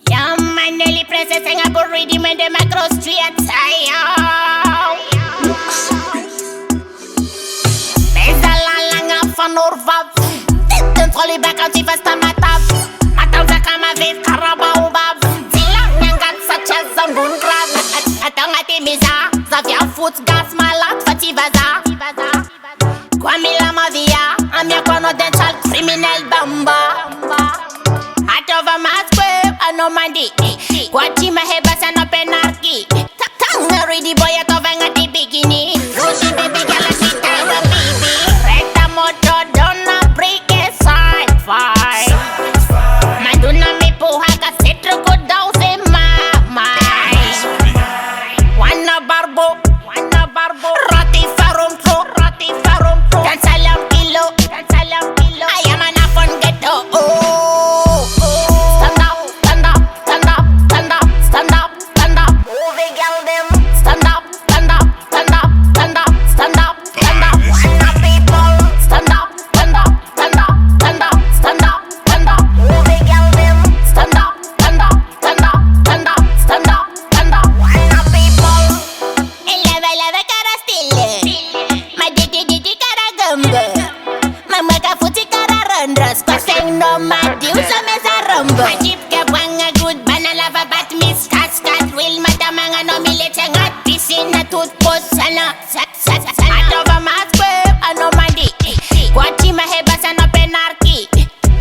Yeah, man, OLI Princesses hang up already, man, them across street, Fanoro vavy Tentoli back out if I stand my top Matanza kama vit karabao bab Zilang nyangat such as zangun grab Atang atimiza Zavia foot gas malat fativaza Kwa mila mavia Amia kwa no dental criminal bamba Atova maskwe anomandi Kwa chima heba sana penarki Tang ready boy atova ngati bikini Rushi baby galaxy tawa baby Recta moto dona break it side five Maduna me puha ka setro ko daw se mamay Wana barbo Rati farum tro Tansalam kilo Ayaman afon ghetto Stand up Movie girl them Stand up Wanna people Stand up Movie girl them Stand up Wanna people Eleva cara stille Ma didi cara gamba Mama ka futi cara randras Paseng no ma diu sa mesa rumba Majip ka wanga good bana lava bat miss cat will madama nga no milite ngat pisina toothpaste sana Atova maskwe anomandi Kwachi maheba sana penarki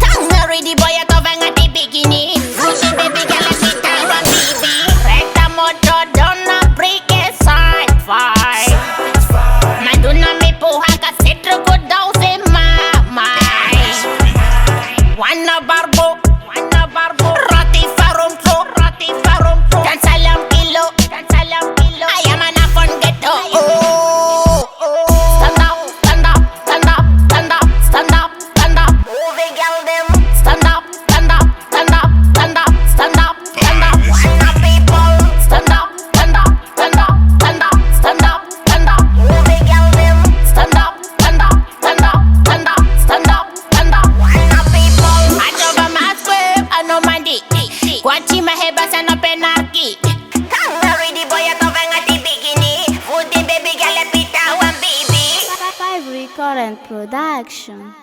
Tang ready boy atova ngati bikini Rushi baby galaxy tawa baby Recta moto dona break it side five Maduna me puha ka setro ko daw se mamay Wana barbo Rati farum tro Tansalam kilo Ayaman afon ghetto Stand up Movie girl them Stand up Wanna people Stand up Movie girl them Stand up Wanna people Atova maskwe anomandi Kwachi maheba sana penarki Tang ready boy atova ngati bikini Foodie baby girl pita one baby Vavy Current Production.